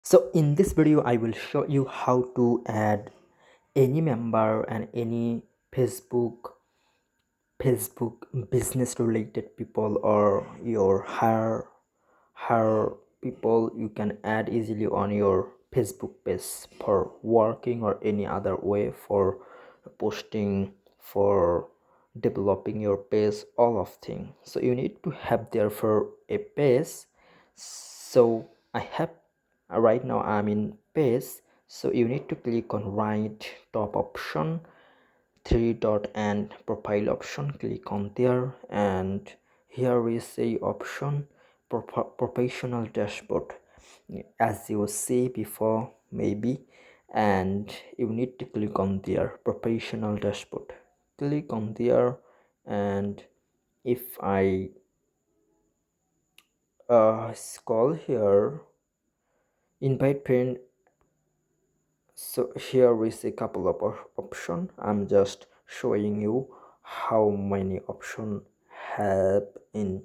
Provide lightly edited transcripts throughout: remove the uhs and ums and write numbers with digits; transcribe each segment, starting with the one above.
So in this video I will show you how to add any member and any Facebook business related people, or your hire people you can add easily on your Facebook page for working or any other way for posting, for developing your page, all of things. So you need to have there for a page. So I have right now I'm in page. So you need to click on right top option, three dot and profile option, click on there, and here is a option professional dashboard, as you see before maybe, and you need to click on there professional dashboard, click on there. And if I scroll here, invite friend, so here is a couple of option. I'm just showing you how many option have in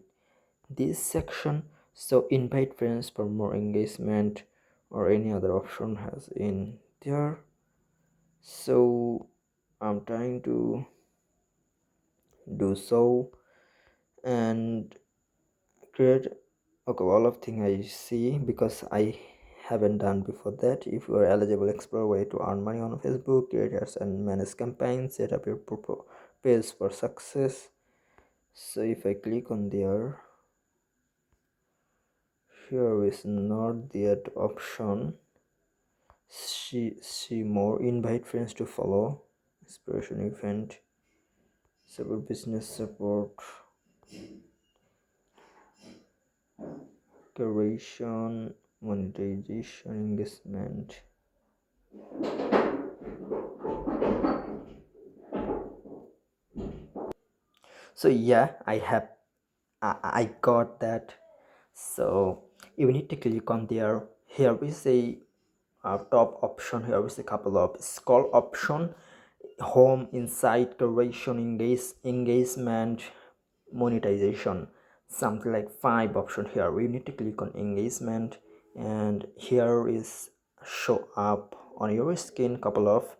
this section. So invite friends for more engagement, or any other option has in there. So I'm trying to do so and create a couple of things I see, because I haven't done before that. If you are eligible, explore way to earn money on Facebook, create ads and manage campaigns, set up your page for success. So if I click on there, here is not that option. See more, invite friends to follow, inspiration event, support business support, curation, monetization, engagement. So yeah, I got that. So you need to click on there. Here is a top option. Here is a couple of scroll option, home, insight, curation, engagement, monetization, something like 5 option. Here we need to click on engagement, and here is show up on your screen couple of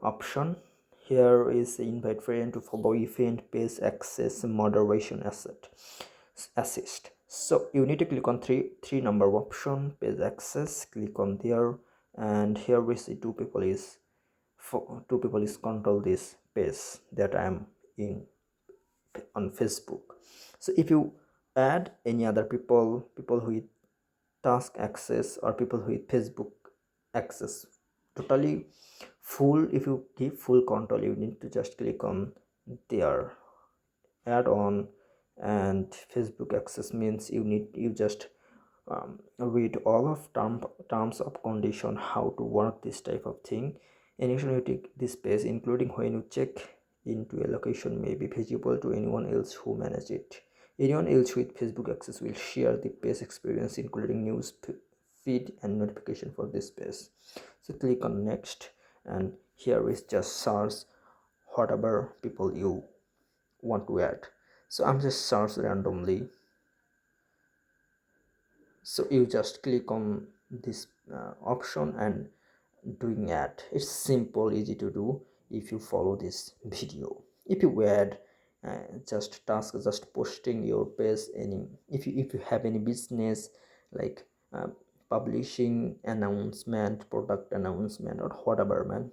option. Here is invite friend to follow event, page access, moderation, assist. So you need to click on three number option, page access, click on there, and here is the two people is control this page that I am in on Facebook. So if you add any other people with task access, or people with Facebook access totally full, if you give full control, you need to just click on their add on. And Facebook access means you just read all of terms of condition, how to work this type of thing. Initially this page, including when you check into a location, may be visible to anyone else who manage it. Anyone else with Facebook access will share the page experience, including news feed and notification for this page. So click on next, and here is just search whatever people you want to add. So I'm just search randomly. So you just click on this option and doing ad. It's simple, easy to do if you follow this video. If you add just task, just posting your page, any if you have any business like uh, publishing announcement, product announcement, or whatever, man,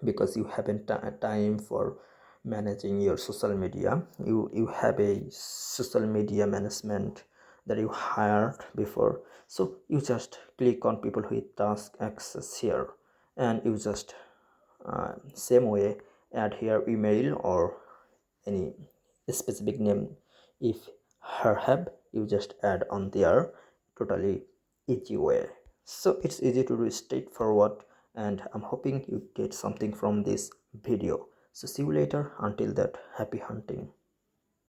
because you haven't time for managing your social media, you have a social media management that you hired before. So you just click on people with task access here, and you just same way add here email or any specific name. If her have, you just add on there, totally easy way. So it's easy to do, straightforward, and I'm hoping you get something from this video. So see you later. Until that, happy hunting.